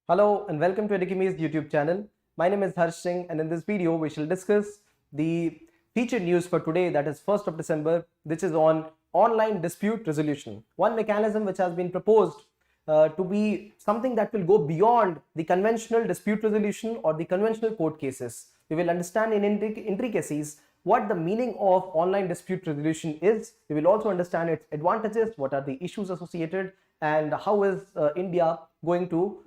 Hello and welcome to Edukemy's YouTube channel. My name is Harsh Singh, and in this video we shall discuss the featured news for today, that is 1st of December, which is on online dispute resolution. One mechanism which has been proposed to be something that will go beyond the conventional dispute resolution or the conventional court cases. We will understand in intricacies what the meaning of online dispute resolution is. We will also understand its advantages, what are the issues associated, and how is India going to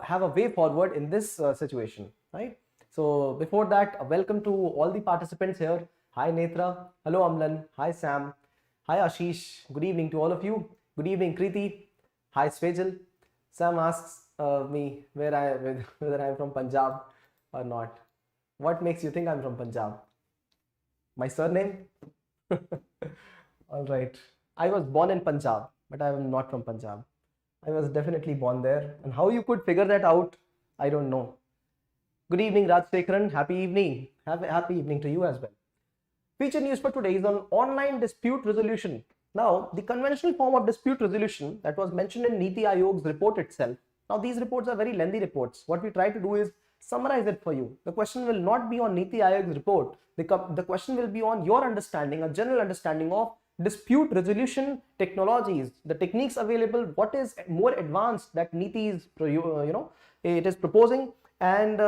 have a way forward in this situation, right? So before that, welcome to all the participants here. Hi Netra, hello Amlan, hi Sam, hi Ashish, good evening to all of you. Good evening Kriti, hi Svejal. Sam asks me whether I am from Punjab or not. What makes you think I'm from Punjab? My surname? All right. I was born in Punjab, but I am not from Punjab. I was definitely born there. And how you could figure that out, I don't know. Good evening, Raj Sekharan. Happy evening. Happy evening to you as well. Feature news for today is on online dispute resolution. Now, the conventional form of dispute resolution that was mentioned in Niti Ayog's report itself. Now, these reports are very lengthy reports. What we try to do is summarize it for you. The question will not be on Niti Ayog's report. The question will be on your understanding, a general understanding of dispute resolution technologies, the techniques available, what is more advanced that Niti is, it is proposing, and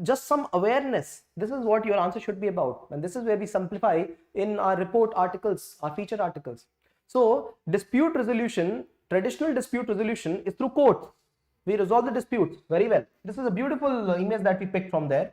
just some awareness. This is what your answer should be about, and this is where we simplify in our report articles, our featured articles. So dispute resolution, traditional dispute resolution is through courts. We resolve the disputes very well. This is a beautiful image that we picked from there.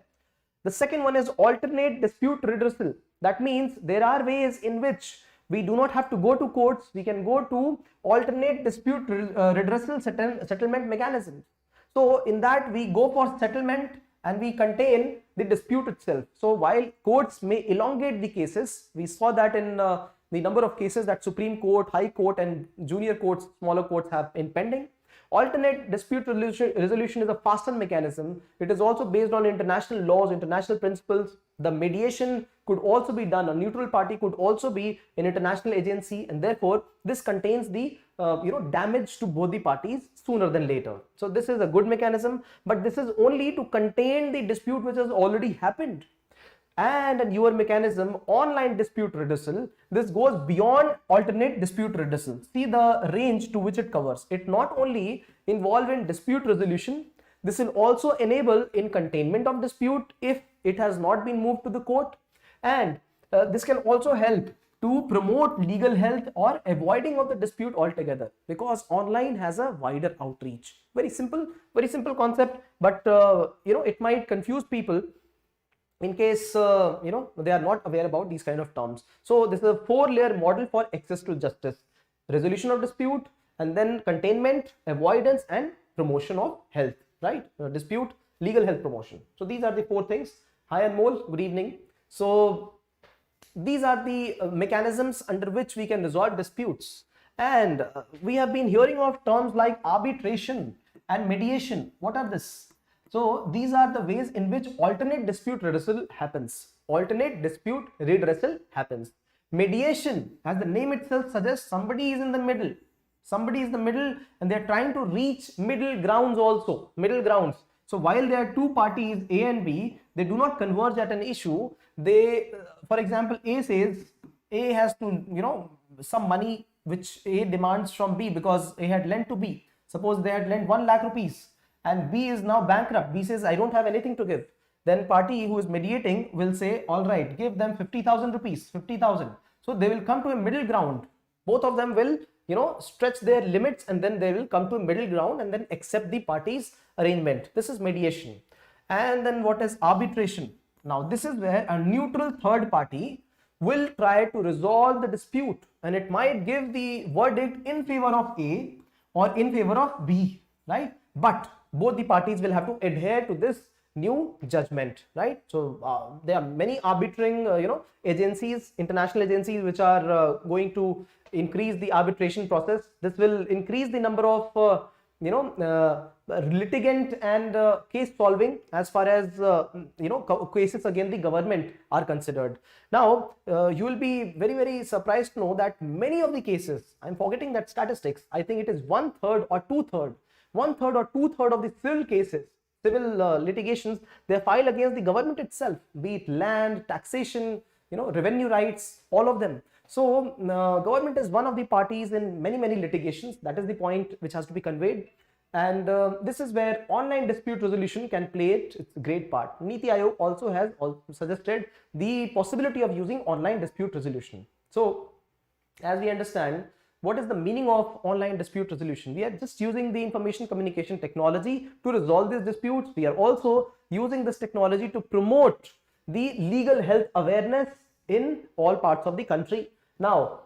The second one is alternate dispute redressal. That means there are ways in which we do not have to go to courts. We can go to alternate dispute redressal settlement mechanisms. So in that we go for settlement and we contain the dispute itself. So while courts may elongate the cases, we saw that in the number of cases that Supreme Court, High Court and junior courts, smaller courts have in pending. Alternate dispute resolution is a faster mechanism. It is also based on international laws, international principles. The mediation could also be done. A neutral party could also be an international agency, and therefore this contains the damage to both the parties sooner than later. So this is a good mechanism, but this is only to contain the dispute which has already happened. And a newer mechanism, online dispute redressal, this goes beyond alternate dispute redressal. See the range to which it covers. It not only involves in dispute resolution, this will also enable in containment of dispute if it has not been moved to the court, and this can also help to promote legal health or avoiding of the dispute altogether, because online has a wider outreach. Very simple concept, but it might confuse people in case they are not aware about these kind of terms. So this is a 4-layer model for access to justice: resolution of dispute, and then containment, avoidance and promotion of health, right? Dispute, legal health, promotion. So these are the 4 things. Hi Anmol, good evening. So these are the mechanisms under which we can resolve disputes, and we have been hearing of terms like arbitration and mediation. What are this? So these are the ways in which alternate dispute redressal happens. Alternate dispute redressal happens. Mediation, as the name itself suggests, somebody is in the middle. Somebody is in the middle and they are trying to reach middle grounds also. Middle grounds. So while there are two parties, A and B, they do not converge at an issue. They, for example, A says A has to, some money which A demands from B because A had lent to B. Suppose they had lent 1 lakh rupees. And B is now bankrupt. B says, I don't have anything to give. Then party who is mediating will say, all right, give them 50,000 rupees, 50,000. So they will come to a middle ground. Both of them will, stretch their limits, and then they will come to a middle ground and then accept the party's arrangement. This is mediation. And then what is arbitration? Now this is where a neutral third party will try to resolve the dispute, and it might give the verdict in favor of A or in favor of B, right? But both the parties will have to adhere to this new judgment, right? So there are many arbitrating agencies, international agencies, which are going to increase the arbitration process. This will increase the number of litigant and case solving as far as cases against the government are considered. Now you will be very surprised to know that many of the cases, I'm forgetting that statistics, I think it is 1/3 or 2/3 1/3 or 2/3 of the civil cases, civil litigations, they are filed against the government itself, be it land, taxation, revenue rights, all of them. So government is one of the parties in many litigations. That is the point which has to be conveyed. And this is where online dispute resolution can play its great part. Niti Ayog also has suggested the possibility of using online dispute resolution. So as we understand, what is the meaning of online dispute resolution? We are just using the information communication technology to resolve these disputes. We are also using this technology to promote the legal health awareness in all parts of the country. Now,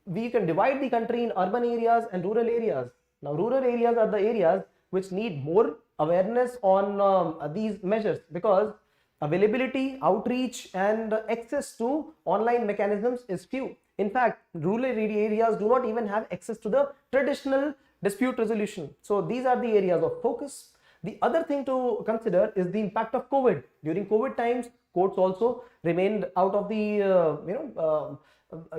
we can divide the country in urban areas and rural areas. Now, rural areas are the areas which need more awareness on these measures, because availability, outreach, and access to online mechanisms is few. In fact, rural areas do not even have access to the traditional dispute resolution. So these are the areas of focus. The other thing to consider is the impact of COVID. During COVID times, courts also remained out of the,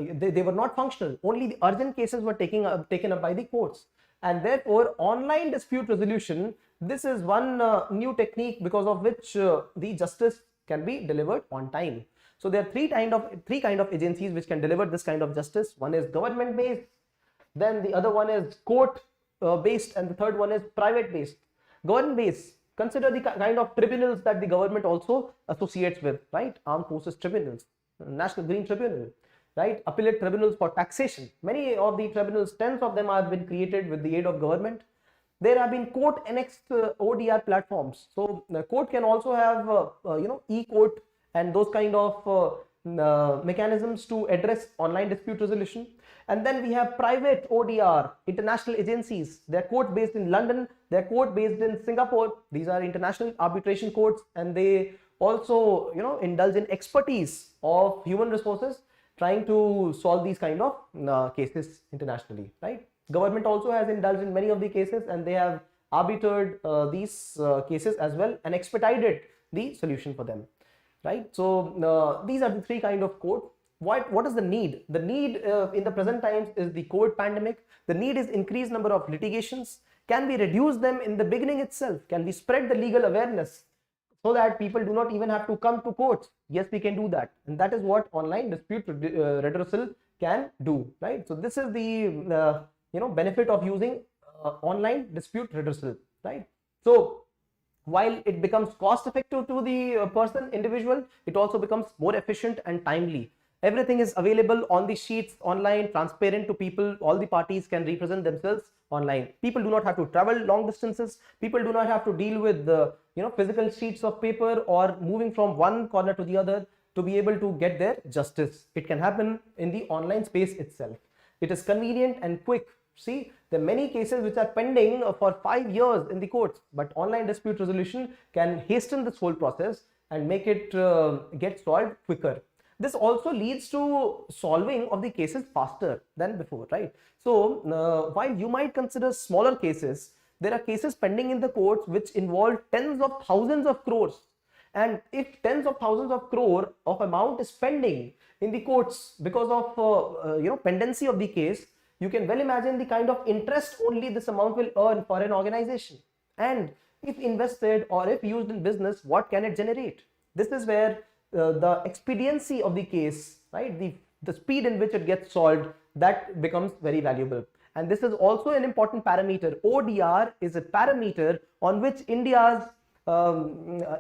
they were not functional. Only the urgent cases were taken up by the courts. And therefore, online dispute resolution, this is one new technique because of which the justice can be delivered on time. So there are three kind of agencies which can deliver this kind of justice. One is government based, then the other one is court based, and the third one is private based. Government based, consider the kind of tribunals that the government also associates with, right? Armed Forces Tribunals, National Green Tribunal, right? Appellate tribunals for taxation. Many of the tribunals, tens of them, have been created with the aid of government. There have been court annexed ODR platforms. So the court can also have e-court and those kind of mechanisms to address online dispute resolution. And then we have private ODR, international agencies. They're court based in London, they're court based in Singapore. These are international arbitration courts, and they also indulge in expertise of human resources trying to solve these kind of cases internationally, right? Government also has indulged in many of the cases, and they have arbitrated these cases as well and expedited the solution for them, right? So these are the three kind of court. What is the need? The need in the present times is the COVID pandemic. The need is increased number of litigations. Can we reduce them in the beginning itself? Can we spread the legal awareness so that people do not even have to come to courts? Yes, we can do that, and that is what online dispute redressal can do, right? So this is the benefit of using online dispute redressal, right? So while it becomes cost effective to the individual, it also becomes more efficient and timely. Everything is available on the sheets online, transparent to people. All the parties can represent themselves online. People do not have to travel long distances. People do not have to deal with the physical sheets of paper or moving from one corner to the other to be able to get their justice. It can happen in the online space itself. It is convenient and quick. See, there are many cases which are pending for 5 years in the courts, but online dispute resolution can hasten this whole process and make it get solved quicker. This also leads to solving of the cases faster than before, right? So while you might consider smaller cases, there are cases pending in the courts which involve tens of thousands of crores. And if tens of thousands of crore of amount is pending in the courts because of pendency of the case, you can well imagine the kind of interest only this amount will earn for an organization. And if invested or if used in business, what can it generate? This is where the expediency of the case, right, the speed in which it gets solved, that becomes very valuable. And this is also an important parameter. ODR is a parameter on which India's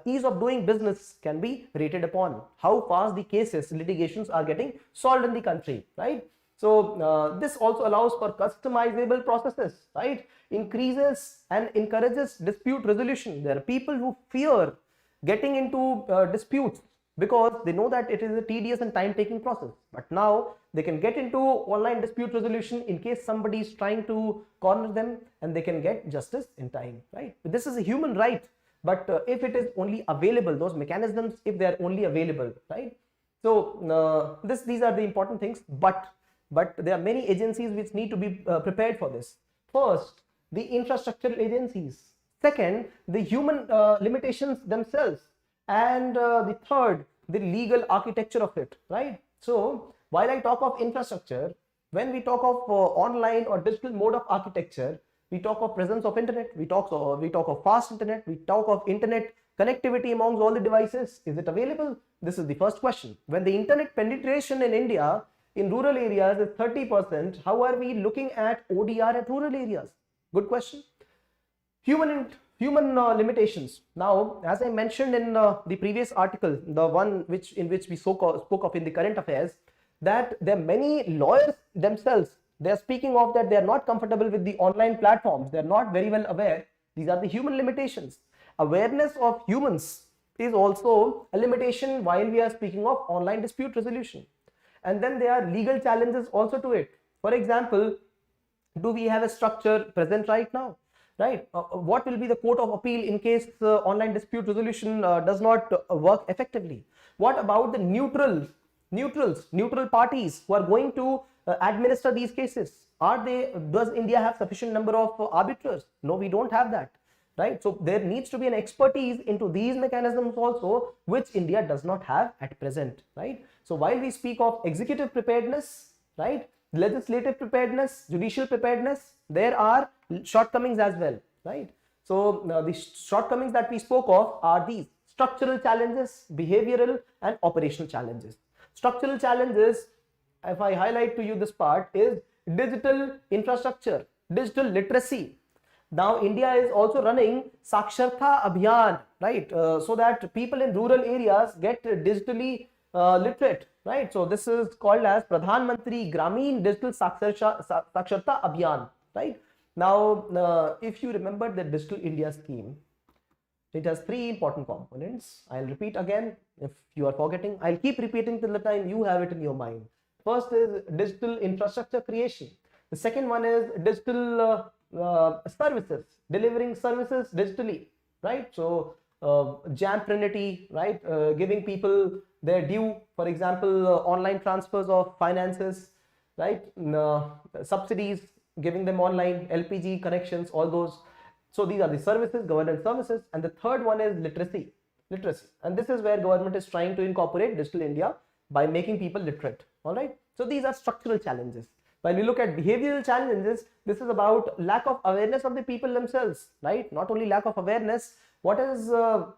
ease of doing business can be rated upon. How fast the cases, litigations are getting solved in the country, right? So this also allows for customizable processes, right? Increases and encourages dispute resolution. There are people who fear getting into disputes because they know that it is a tedious and time-taking process. But now they can get into online dispute resolution in case somebody is trying to corner them, and they can get justice in time, right? This is a human right, but if it is only available, those mechanisms, if they are only available, right? So these are the important things, but there are many agencies which need to be prepared for this. First, the infrastructural agencies. Second, the human limitations themselves. And the third, the legal architecture of it, right? So while I talk of infrastructure, when we talk of online or digital mode of architecture, we talk of presence of internet, we talk of fast internet, we talk of internet connectivity amongst all the devices. Is it available? This is the first question. When the internet penetration in India in rural areas is 30%, how are we looking at ODR at rural areas? Good question. Human limitations. Now, as I mentioned in the previous article, the one in which we spoke of in the current affairs, that there are many lawyers themselves, they are speaking of that they are not comfortable with the online platforms, they are not very well aware. These are the human limitations. Awareness of humans is also a limitation while we are speaking of online dispute resolution. And then there are legal challenges also to it. For example, do we have a structure present right now? Right? What will be the court of appeal in case online dispute resolution does not work effectively? What about the neutral parties who are going to administer these cases? Does India have sufficient number of arbiters? No, we don't have that. Right? So there needs to be an expertise into these mechanisms also, which India does not have at present. Right? So while we speak of executive preparedness, right, legislative preparedness, judicial preparedness, there are shortcomings as well, right? So the shortcomings that we spoke of are these: structural challenges, behavioral and operational challenges. Structural challenges, if I highlight to you this part, is digital infrastructure, digital literacy. Now India is also running Saksharta Abhiyan, right, so that people in rural areas get digitally literate, right? So this is called as Pradhan Mantri Gramin Digital Saksharta Abhiyan, right? Now, if you remember the Digital India scheme, it has three important components. I'll repeat again. If you are forgetting, I'll keep repeating till the time you have it in your mind. First is digital infrastructure creation. The second one is digital services, delivering services digitally, right? So Jamprinity, right, giving people their due, for example, online transfers of finances, right, subsidies, giving them online, LPG connections, all those. So these are the services, governance services. And the third one is literacy. And this is where government is trying to incorporate Digital India by making people literate. All right. So these are structural challenges. When we look at behavioral challenges, this is about lack of awareness of the people themselves, right? Not only lack of awareness, what is the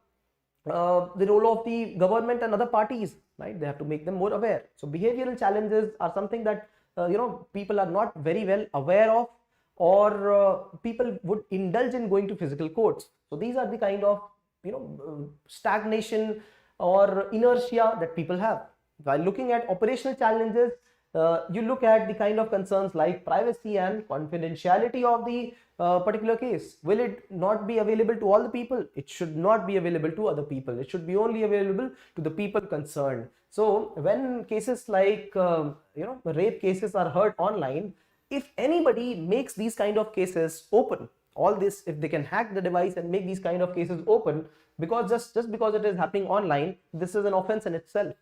role of the government and other parties, right? They have to make them more aware. So behavioral challenges are something that people are not very well aware of, or people would indulge in going to physical courts. So these are the kind of stagnation or inertia that people have. While looking at operational challenges, you look at the kind of concerns like privacy and confidentiality of the particular case. Will it not be available to all the people? It should not be available to other people. It should be only available to the people concerned. So when cases like rape cases are heard online, if anybody makes these kind of cases open, all this, if they can hack the device and make these kind of cases open, because just because it is happening online, this is an offense in itself.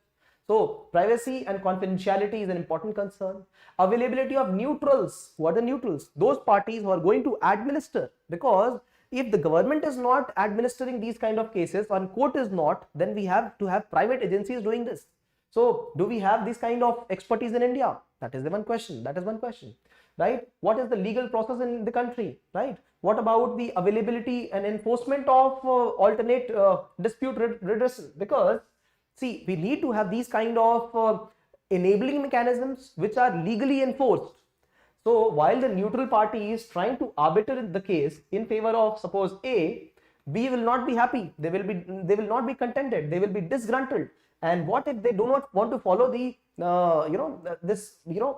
So privacy and confidentiality is an important concern. Availability of neutrals. Who are the neutrals? Those parties who are going to administer, because if the government is not administering these kind of cases and court is not, then we have to have private agencies doing this. So do we have this kind of expertise in India? That is the one question. That is one question, right? What is the legal process in the country, right? What about the availability and enforcement of alternate dispute redressal? Because see, we need to have these kind of enabling mechanisms which are legally enforced. So while the neutral party is trying to arbitrate the case in favor of, suppose, A, B will not be happy. They will not be contented. They will be disgruntled. And what if they do not want to follow the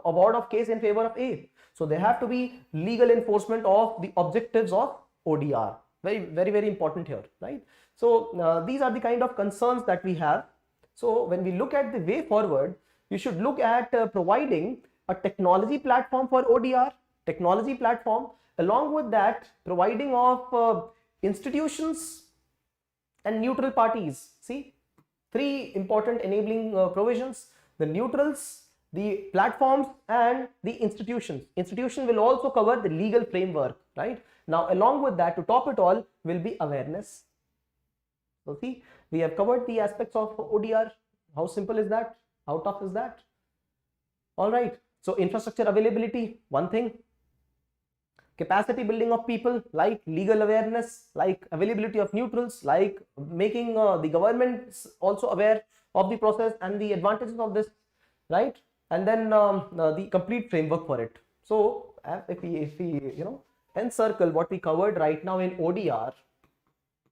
award of case in favor of A? So there have to be legal enforcement of the objectives of ODR. Very important here, right? So these are the kind of concerns that we have. So when we look at the way forward, you should look at providing a technology platform for ODR, along with that providing of institutions and neutral parties. See, three important enabling provisions: the neutrals, the platforms, and the institutions. Institution will also cover the legal framework, right? Now along with that, to top it all, will be awareness. So see, we have covered the aspects of ODR. How simple is that? How tough is that? All right. So infrastructure availability, one thing. capacity building of people, like legal awareness, like availability of neutrals, like making the governments also aware of the process and the advantages of this, right? And then the complete framework for it. So if we encircle what we covered right now in ODR,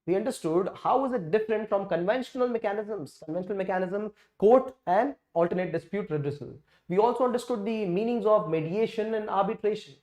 we understood how is it different from conventional mechanism, court and alternate dispute redressal. We also understood the meanings of mediation and arbitration.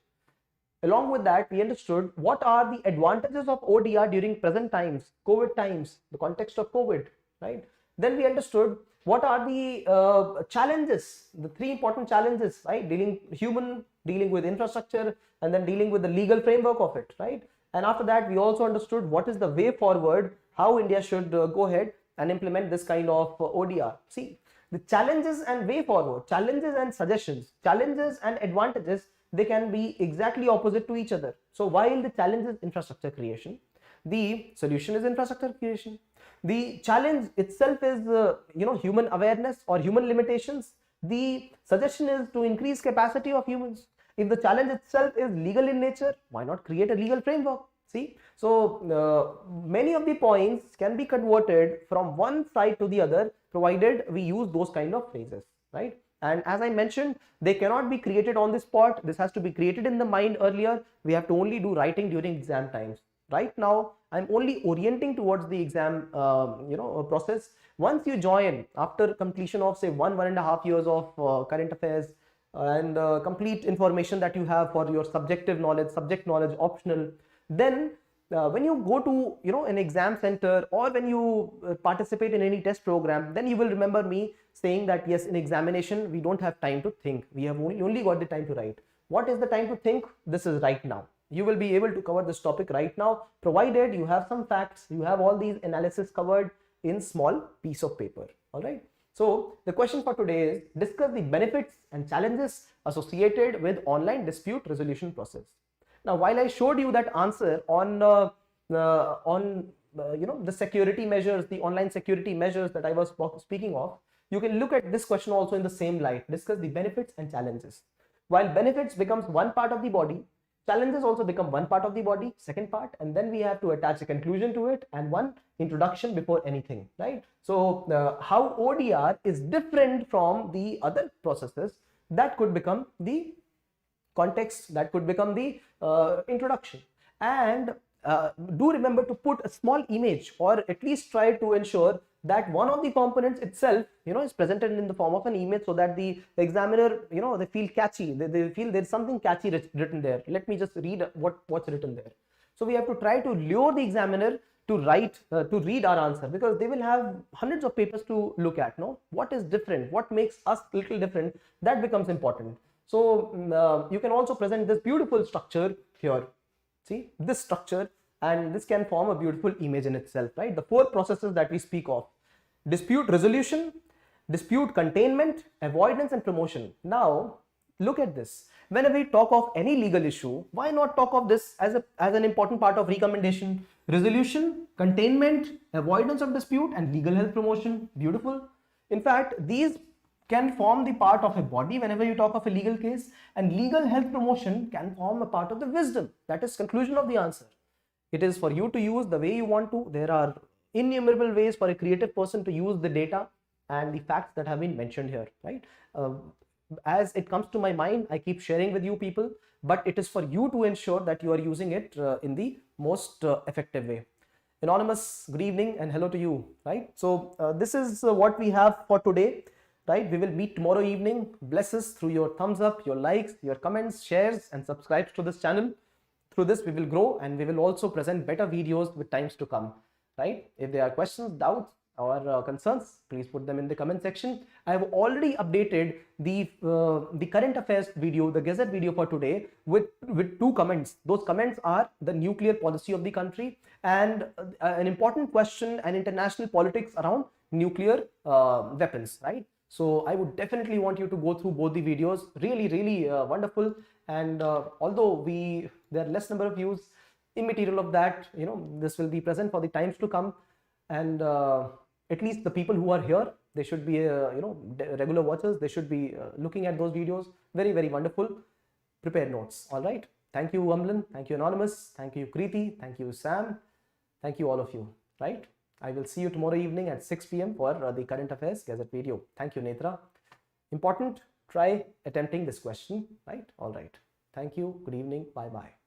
Along with that, we understood what are the advantages of ODR during present times, COVID times, the context of COVID, right? Then we understood what are the challenges, the three important challenges, right? Dealing with infrastructure, and then dealing with the legal framework of it, right? And after that, we also understood what is the way forward, how India should go ahead and implement this kind of ODR. See, the challenges and way forward, challenges and suggestions, challenges and advantages, they can be exactly opposite to each other. So while the challenge is infrastructure creation, the solution is infrastructure creation. The challenge itself is human awareness or human limitations. The suggestion is to increase capacity of humans. If the challenge itself is legal in nature, why not create a legal framework? See, so many of the points can be converted from one side to the other, provided we use those kind of phrases, right? And as I mentioned, they cannot be created on the spot. This has to be created in the mind earlier. We have to only do writing during exam times. Right now, I'm only orienting towards the exam process. Once you join after completion of say 1.5 years of current affairs and complete information that you have for your subject knowledge optional, then when you go to an exam center or when you participate in any test program, then you will remember me saying that yes, in examination we don't have time to think, we have only got the time to write. What is the time to think? This is right now. You will be able to cover this topic right now, provided you have some facts, you have all these analysis covered in small piece of paper. All right. So the question for today is discuss the benefits and challenges associated with online dispute resolution process. Now, while I showed you that answer on the security measures, the online security measures that I was speaking of, you can look at this question also in the same light. Discuss the benefits and challenges. While benefits becomes one part of the body, challenges also become one part of the body, second part, and then we have to attach a conclusion to it and one introduction before anything, right? So how ODR is different from the other processes, that could become the context, that could become the introduction. And do remember to put a small image, or at least try to ensure that one of the components itself is presented in the form of an image, so that the examiner they feel catchy, they feel there's something catchy written there. Let me just read what's written there. So we have to try to lure the examiner to read our answer, because they will have hundreds of papers to look at. What is different, what makes us a little different, that becomes important. So you can also present this beautiful structure here. See this structure, and this can form a beautiful image in itself, right? The four processes that we speak of: dispute resolution, dispute containment, avoidance, and promotion. Now look at this. Whenever we talk of any legal issue, why not talk of this as an important part of recommendation? Resolution, containment, avoidance of dispute, and legal health promotion. Beautiful. In fact, these can form the part of a body whenever you talk of a legal case, and legal health promotion can form a part of the wisdom, that is conclusion of the answer. It is for you to use the way you want to. There are innumerable ways for a creative person to use the data and the facts that have been mentioned here, right? As it comes to my mind, I keep sharing with you people, but it is for you to ensure that you are using it in the most effective way. Anonymous, good evening and hello to you, right? So this is what we have for today, right? We will meet tomorrow evening. Bless us through your thumbs up, your likes, your comments, shares, and subscribes to this channel. Through this, we will grow, and we will also present better videos with times to come, right? If there are questions, doubts, or concerns, please put them in the comment section. I have already updated the current affairs video, the Gazette video for today with 2 comments. Those comments are the nuclear policy of the country and an important question and international politics around nuclear weapons, right? So I would definitely want you to go through both the videos. Really wonderful. And although there are less number of views, immaterial of that, this will be present for the times to come. And at least the people who are here, they should be regular watchers. They should be looking at those videos. Very wonderful. Prepare notes. All right. Thank you, Amlan. Thank you, Anonymous. Thank you, Kriti. Thank you, Sam. Thank you, all of you. Right? I will see you tomorrow evening at 6 p.m. for the Current Affairs Gazette video. Thank you, Netra. Important, try attempting this question. Right? All right. Thank you. Good evening. Bye-bye.